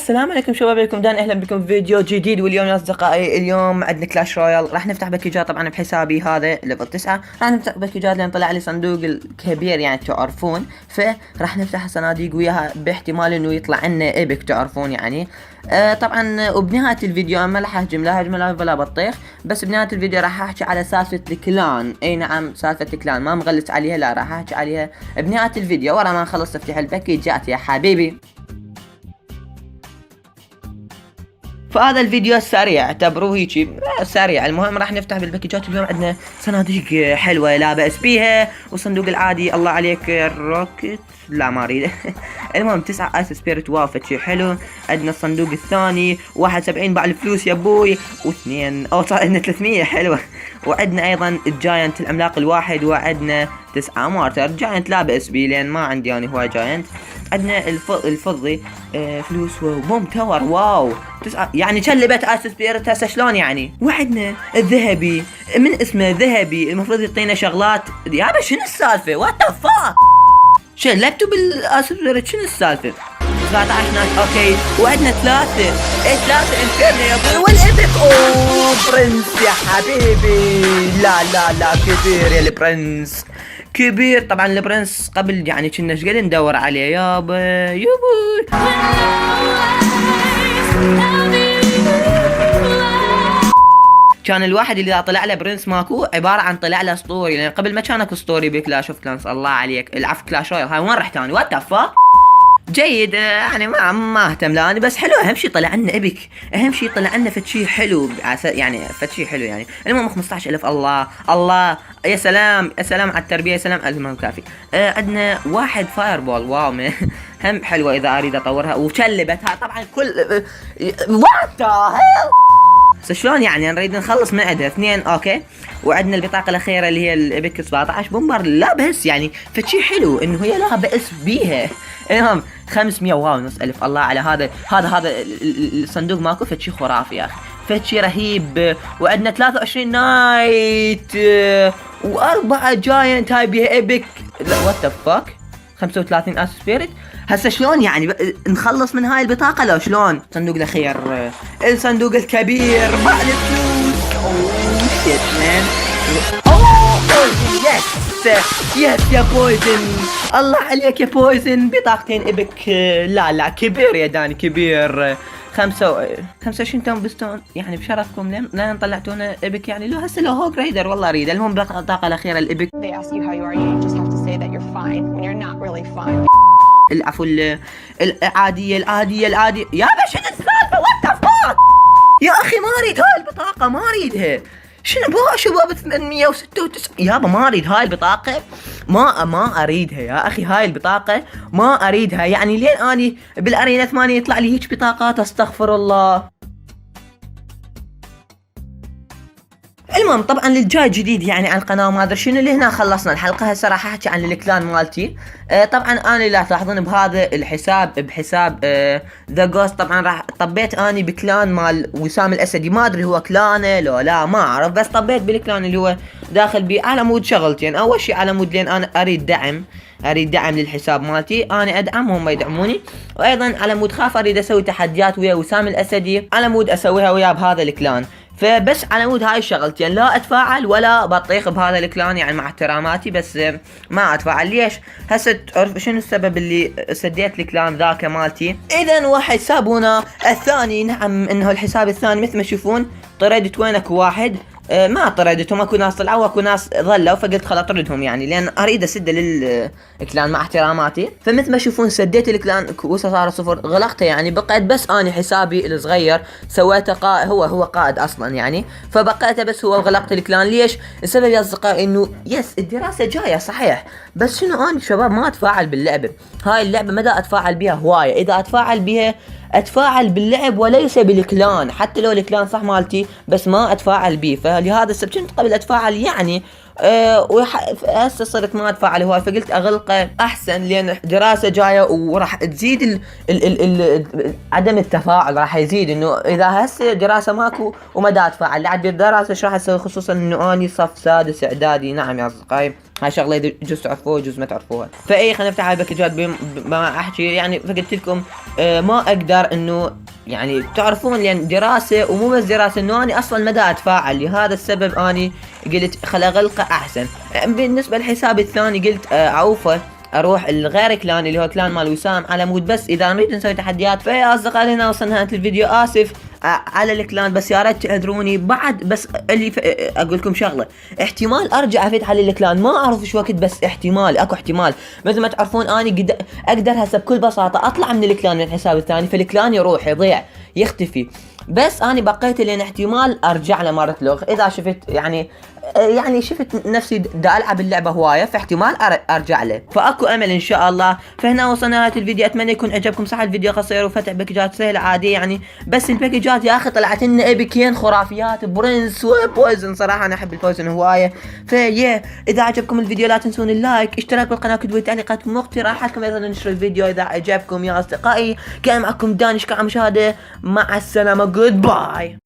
السلام عليكم شباب دان، اهلا بكم في فيديو جديد. واليوم يا اصدقائي اليوم عندنا كلاش رويال. راح نفتح باكيجات طبعا بحسابي هذا ليفل 9. راح نفتح باكيجات لان طلع لي صندوق الكبير يعني تعرفون، فراح نفتح صناديق وياها باحتمال انه يطلع لنا ايبك تعرفون يعني. طبعا وبنهاية الفيديو انا ما راح اهجم لا هجمه ولا بطيخ، بس بنهاية الفيديو راح احكي على سالفة الكلان. اي نعم سالفة الكلان ما مغلس عليها، لا راح احكي عليها بنهاية الفيديو ورا ما نخلص تفتح الباكيجات يا حبيبي. فهذا الفيديو السريع اعتبروه هيجي سريع. المهم راح نفتح بالباكيجات. اليوم عندنا صناديق حلوه لا باس بيها، والصندوق العادي الله عليك الروكت لا ما اريد. المهم 9 ايس سبيريت وافت شي حلو. عندنا الصندوق الثاني 71 باع الفلوس يا ابوي، واثنين صار عندنا 300 حلوه. وعندنا ايضا الجاينت العملاق الواحد، وعندنا 9 مارتر. جاينت لا باس بي لان ما عندي يعني هو جاينت. عندنا الفضي فلوس وبوم تاور واو 9 يعني شلبت ايس سبيريت هسه شلون يعني. وعندنا الذهبي من اسمه ذهبي المفروض يعطينا شغلات. يابا شنو السالفه وات ذا فاك شلبتوا بالايس سبيريت شنو السالفه. 17 ناس اوكي. وعندنا ثلاثة انفيرنو يا ابوي والابك. اوه برنس يا حبيبي. لا كبير يا البرنس كبير. طبعا البرنس قبل يعني كنا ايش قد ندور عليه يابا كان الواحد اللي اذا طلع له برنس ماكو عباره عن طلع له اسطوري، لان قبل ما كان اكو اسطوري بكلاش اوف كلانس. الله عليك العفو كلاش رويال هاي وين رحت انا وات ذا فاك. جيد يعني ما اهتم لاني بس حلو. اهم شيء طلع لنا ابك، اهم شيء طلع لنا فشي حلو يعني فشي حلو يعني. المهم 15000 الله يا سلام يا سلام على التربيه يا سلام. المهم كافي. عندنا واحد فاير بول واو هم حلوه اذا اريد اطورها وشلبتها طبعا كل وات ذا شلون يعني نريد نخلص من عندها اثنين اوكي. وعندنا البطاقه الاخيره اللي هي الابك 17 بومبر لا بس يعني فشي حلو انه هي لا باس بيها. المهم 500 واو نص الف. الله على هذا الصندوق ماكو فشي خرافي يا اخي فشي رهيب. وعندنا 23 نايت و4 جاينت هاي بيها ابك وات ذا فاك. 35 اس سبيريت هسه شلون يعني نخلص من هاي البطاقه لو شلون. الصندوق الاخير الصندوق الكبير بعد الفلوس. اوه شيت مان. اوه يس يا بويزن الله عليك يا بويزن. بطاقتين ابك لا كبير يا داني كبير. 25 تون بستون يعني بشرفكم لين طلعتونا ابك يعني. لو هسه لو هوك رايدر والله اريد. المهم البطاقه الاخيره الابك. العفو العاديه يا شنو السالفه وات ذا فاك يا اخي. ما اريد هاي البطاقه ما اريدها. شنو بها شباب 896 يابا ما اريد هاي البطاقه. ما اريدها يا اخي هاي البطاقه ما اريدها يعني. لين اني بالارينا 8 يطلع لي هيك بطاقات استغفر الله. المهم طبعا للجاي جديد يعني على القناه وما ادري شنو اللي هنا خلصنا الحلقه. هسه راح احكي عن الكلان مالتي. طبعا انا لا تلاحظون بهذا الحساب بحساب ذا جوست طبعا راح طبيت اني بكلان مال وسام الاسدي. ما ادري هو كلانه لو لا ما اعرف، بس طبيت بالكلان اللي هو داخل بيه على مود شغلتين. يعني اول شيء على مود لين انا اريد دعم للحساب مالتي انا ادعمهم هم يدعموني، وايضا على مود خاف اريد اسوي تحديات ويا وسام الاسدي على مود اسويها وياه بهذا الكلان. فبس على مود هاي الشغلتين يعني لا اتفاعل ولا بطيخ بهذا الكلان يعني مع احتراماتي، بس ما اتفاعل. ليش؟ هسه تعرف شنو السبب اللي سديت الكلان ذاك مالتي؟ اذا وحسابنا الثاني نعم انه الحساب الثاني مثل ما تشوفون طردت وينك واحد ما طردتهم. اكو ناس طلعوا واكو ناس ظلوا، فقلت خل اطردهم يعني لان اريد اسد للكلان مع احتراماتي. فمثل ما تشوفون سديت الكلان كوسه صار 0 غلقته يعني. بقيت بس اني حسابي الصغير سويته هو قائد اصلا يعني، فبقيته بس هو وغلقت الكلان. ليش؟ السبب يا اصدقائي انه يس الدراسه جايه صحيح، بس شنو اني شباب ما اتفاعل باللعبه. هاي اللعبه مدى اتفاعل بها هوايه. اذا اتفاعل بها اتفاعل باللعب وليس بالكلان، حتى لو الكلان صح مالتي بس ما اتفاعل بيه. فلهذا السبب كنت قبل اتفاعل يعني هسه صرت ما اتفاعل هواي، فقلت اغلقه احسن لان دراسه جايه وراح تزيد ال عدم التفاعل راح يزيد. انه اذا هسه دراسه ماكو وما دا اتفاعل عاد بالدراسه ايش راح اسوي، خصوصا انه اني صف سادس اعدادي. نعم يا اصدقائي هاي شغله جزء تعرفوها جزء ما تعرفوها. فاي خلينا نفتح الباكجات بما احكي يعني. فقلت لكم ما اقدر انه يعني تعرفون لان دراسه ومو بس دراسه، انه اني اصلا ما دا اتفاعل، لهذا السبب اني قلت خل اغلقه احسن. بالنسبه للحساب الثاني قلت اعوفه اروح الغير كلان اللي هو كلان مال وسام على مود بس اذا نريد نسوي تحديات. فيا اصدقائي هنا وصلنا نهايه الفيديو، اسف على الكلان بس يا ريت تعذروني. بعد بس اللي اقول لكم شغله، احتمال ارجع افتح على الكلان، ما اعرف شو وقت بس احتمال، اكو احتمال. مثل ما تعرفون اني اقدر هسه بكل بساطه اطلع من الكلان من الحساب الثاني، فالكلان يروح يضيع يختفي. بس اني بقيت لين احتمال ارجع له مره لوغ اذا شفت يعني شفت نفسي دا العب اللعبه هوايه، فاحتمال ارجع له، فاكو امل ان شاء الله. فهنا وصلنا نهايه الفيديو، اتمنى يكون عجبكم. صح الفيديو قصير وفتح باكجات سهله عاديه يعني، بس الباكجات يا اخي طلعت لنا ايبكين خرافيات، برنس وبويزن. صراحه انا احب البويزن هوايه. فيا اذا عجبكم الفيديو لا تنسون اللايك، اشتراك بالقناه، كتبوا تعليقاتكم واقتراحاتكم، ايضا نشر الفيديو اذا عجبكم يا اصدقائي. كان معكم دانش على المشاهده، مع السلامه، جود باي.